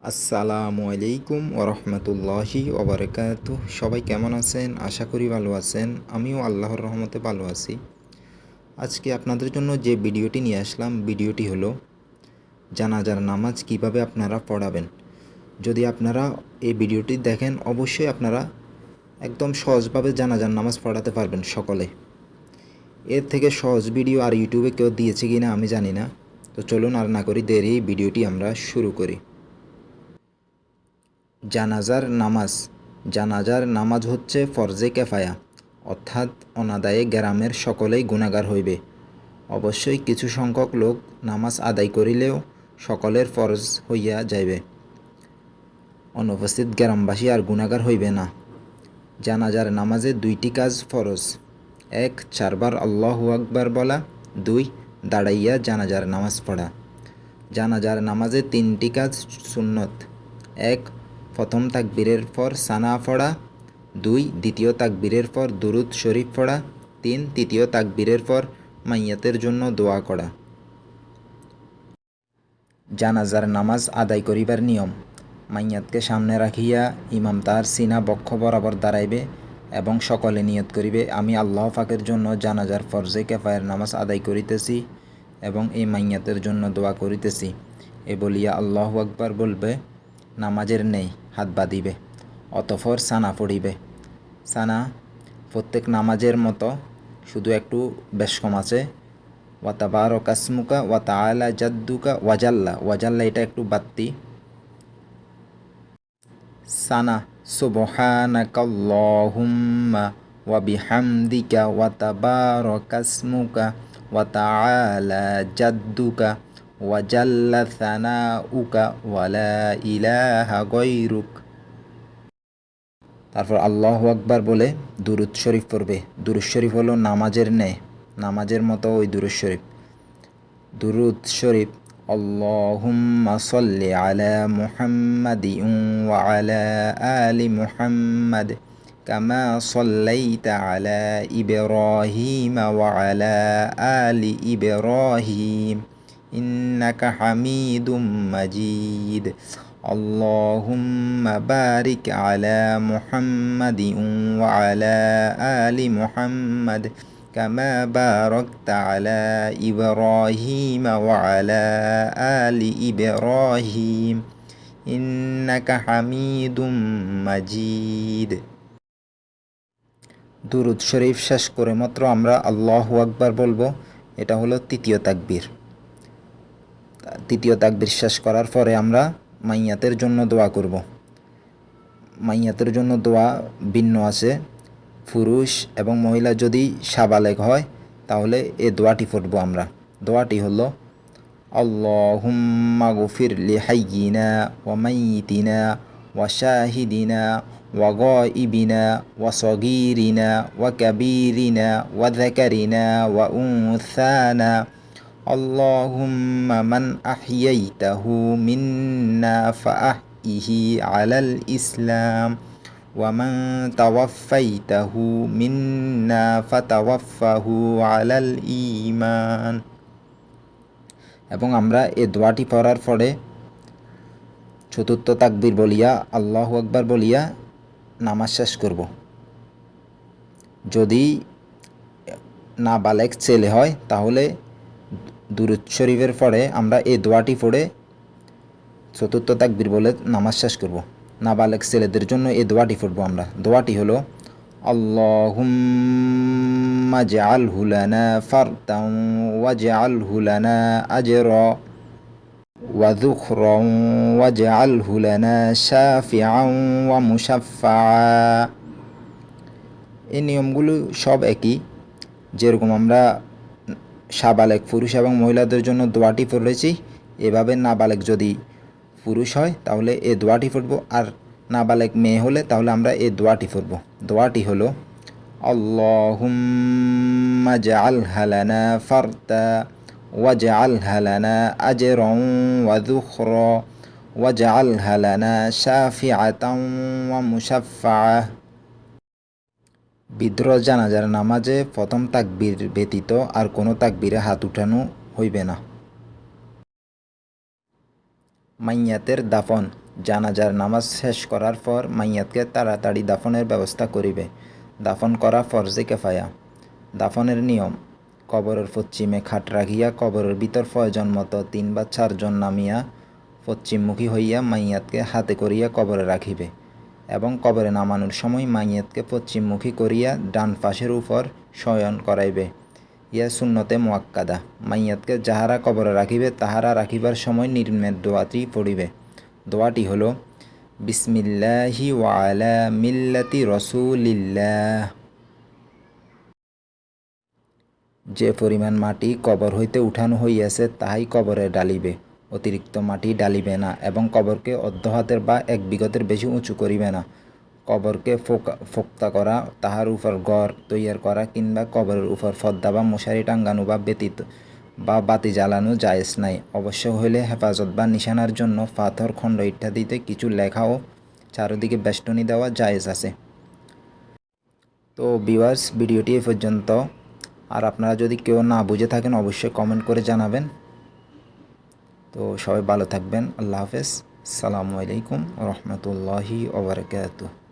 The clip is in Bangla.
আসসালামু আলাইকুম ওরহমতুল্লাহি ওবরাকাতুহ। সবাই কেমন আছেন? আশা করি ভালো আছেন। আমিও আল্লাহর রহমতে ভালো আছি। আজকে আপনাদের জন্য যে ভিডিওটি নিয়ে আসলাম, ভিডিওটি হলো জানাজার নামাজ কিভাবে আপনারা পড়াবেন। যদি আপনারা এই ভিডিওটি দেখেন, অবশ্যই আপনারা একদম সহজভাবে জানাজার নামাজ পড়াতে পারবেন সকলে। এর থেকে সহজ ভিডিও আর ইউটিউবে কেউ দিয়েছে কি না আমি জানি না। তো চলুন আর না করি দেরি, ভিডিওটি আমরা শুরু করি। জানাজার নামাজ হচ্ছে ফরজে কেফায়া, অর্থাৎ অনাদায়ে গ্রামের সকলেই গুনাহগার হইবে। অবশ্যই কিছু সংখ্যক লোক নামাজ আদায় করিলেও সকলের ফরজ হইয়া যাইবে, অনুপস্থিত গ্রামবাসী আর গুনাহগার হইবে না। জানাজার নামাজে দুইটি কাজ ফরজ: এক, চারবার আল্লাহু আকবার বলা; দুই, দাঁড়াইয়া জানাজার নামাজ পড়া। জানাজার নামাজে তিনটি কাজ সুন্নত: এক, প্রথম তাকবীরের পর সানা পড়া; দুই, দ্বিতীয় তাকবীরের পর দুরুদ শরীফ পড়া; তিন, তৃতীয় তাকবীরের পর মাইয়াতের জন্য দোয়া করা। জানাজার নামাজ আদায় করিবার নিয়ম: মাইয়াতকে সামনে রাখিয়া ইমাম তার সিনা বক্ষ বরাবর দাঁড়াইবে এবং সকলে নিয়ত করিবে, আমি আল্লাহ পাকের জন্য জানাজার ফরজে কেফায়ের নামাজ আদায় করিতেছি এবং এই মাইয়াতের জন্য দোয়া করিতেছি। এ বলিয়া আল্লাহু আকবার বলবে, নামাজের নেই হাত বাঁধিবে, অতঃপর সানা পড়িবে। সানা প্রত্যেক নামাজের মতো, শুধু একটু বেশ কম আছে। ওয়া তাবারাকা ইসমুকা ওয়া তাআলা জাদ্দুকা ওয়াজাল্লা এটা একটু বাড়তি। সানা সুবহানাকাল্লাহুম্মা ওয়া বিহামদিকা ওয়া তাবারাকা ইসমুকা ওয়া তাআলা জাদ্দুকা ওয়াজাল্লা সানাউকা ওয়া লা ইলাহা গায়রুক। তারপর আল্লাহু আকবার বলে দুরুদ শরীফ পড়বে। দুরুদ শরীফ হলো নামাজের ন্যায়, নামাজের মতো ওই দুরুদ শরীফ। দুরুদ শরীফ: আল্লাহুম্মা সাল্লি আলা মুহাম্মাদিন ওয়া আলা আলি মুহাম্মাদ কামা সাল্লাইতা আলা ইব্রাহিম ওয়া আলা আলি ইব্রাহিম ইন্নাকা হামিদুম মাজিদ। আল্লাহুম্মা বারিক আলা মুহাম্মাদিন ওয়া আলা আলি মুহাম্মাদ কামা বারাকতা আলা ইব্রাহিম ওয়া আলা আলি ইব্রাহিম ইন্নাকা হামিদুম মাজিদ। দুরুদ শরীফ শেষ করে মাত্র আমরা আল্লাহু আকবার বলবো। এটা হলো তৃতীয় তাকবীর। তৃতীয় তাকবীর শেষ করার পরে আমরা মাইয়াতের জন্য দোয়া করব। মাইয়াতের জন্য দোয়া ভিন্ন আছে। পুরুষ এবং মহিলা যদি সাবালেগ হয় তাহলে এই দোয়াটি পড়ব আমরা। দোয়াটি হলো, আল্লাহুম্মা গফির লি হাইয়িনা ওয়া মাইয়িতিনা ওয়া শাহিদিনা ওয়া গায়িবিনা ওয়া সগীরিনা ওয়া কাবীরিনা ওয়া যাকারিনা ওয়া উনসানা। আল্লাহুম্মা মান আহইয়াইতাহু মিন্না ফাআহইহি আলাল ইসলাম ওয়া মান তাওয়াফাইতাহু মিন্না ফাতাওয়াফাহু আলাল ঈমান। এবং আমরা এই দোয়াটি পড়ার পরে চতুর্থ তাকবীর বলিয়া আল্লাহু আকবার বলিয়া নামাজ শেষ করব। যদি নাবালেগ ছেলে হয় তাহলে দুরূদ শরীফের পরে আমরা এই দোয়াটি পড়ে চতুর্থ তাকবীর বলে নামাজ শেষ করব। নাবালেগ ছেলেদের জন্য এই দোয়াটি পড়ব আমরা। দোয়াটি হলো, আল্লাহুম্মা জাআলহু লানা ফারতান ওয়াজআলহু লানা আজরা ওয়া যুখরান ওয়াজআলহু লানা শাফিআন ওয়া মুশাফফাআ। এই নিয়মগুলো সব একই। যেরকম আমরা সাবালেগ পুরুষ এবং মহিলাদের জন্য দোয়াটি পড়েছি, এভাবে নাবালেগ যদি পুরুষ হয় তাহলে এই দোয়াটি পড়ব, আর নাবালেগ মেয়ে হলে তাহলে আমরা এই দোয়াটি পড়ব। দোয়াটি হলো, আল্লাহুম্মা জাআলহা লানা ফারতা ওয়াজআলহা লানা আজরান ওয়া যুখরা ওয়াজআলহা লানা শাফিআতান ওয়া মুশাফফাআ। বিদ্রোহ জানাজার নামাজে প্রথম তাকবীর ব্যতীত আর কোনো তাকবীরে হাত উঠানো হইবে না। মাইয়াতের দাফন: জানাজার নামাজ শেষ করার পর মাইয়াতকে তাড়াতাড়ি দাফনের ব্যবস্থা করিবে। দাফন করা ফরজে কেফায়া। দাফনের নিয়ম: কবরের পশ্চিমে খাট রাখিয়া কবরের ভিতর প্রয়োজন মতো 3 বা 4 জন নামিয়া পশ্চিমমুখী হইয়া মাইয়াতকে হাতে করিয়া কবরে রাখিবে এবং কবরে নামানোর সময় মাইয়াতকে পশ্চিমমুখী করিয়া ডান পাশের উপর শয়ন করাইবে। ইয়া সুন্নতে মুআক্কাদা। মাইয়াতকে যাহারা কবরে রাখিবে তাহারা রাখিবার সময় নিম্নের দোয়াটি পড়িবে। দোয়াটি হল: বিসমিল্লাহি ওয়া আলা মিল্লাতি রসুলিল্লাহ। যে পরিমাণ মাটি কবর হইতে উঠানো হইয়াছে তাহাই কবরে ডালিবে, অতিরিক্ত মাটি ডালিবে না এবং কবরকে অর্ধ হাতের বা 1 বিঘতের বেশি উঁচু করিবে না। কবরকে ফোক্তা করা, তাহার উপর ঘর তৈয়ার করা কিংবা কবরের উপর পর্দা বা মশারি টাঙ্গানো বা ব্যতীত বা বাতি জ্বালানো জায়েজ নাই। অবশ্য হইলে হেফাজত বা নিশানার জন্য পাথর, খণ্ড ইত্যাদিতে কিছু লেখা ও চারদিকে বেষ্টনী দেওয়া জায়েজ আছে। তো ভিউয়ার্স, ভিডিওটি এ পর্যন্ত। আর আপনারা যদি কেউ না বুঝে থাকেন অবশ্যই কমেন্ট করে জানাবেন। তো সবাই ভালো থাকবেন। আল্লাহ হাফেজ। আসসালামু আলাইকুম ওয়া রাহমাতুল্লাহি ওয়া বারাকাতুহু।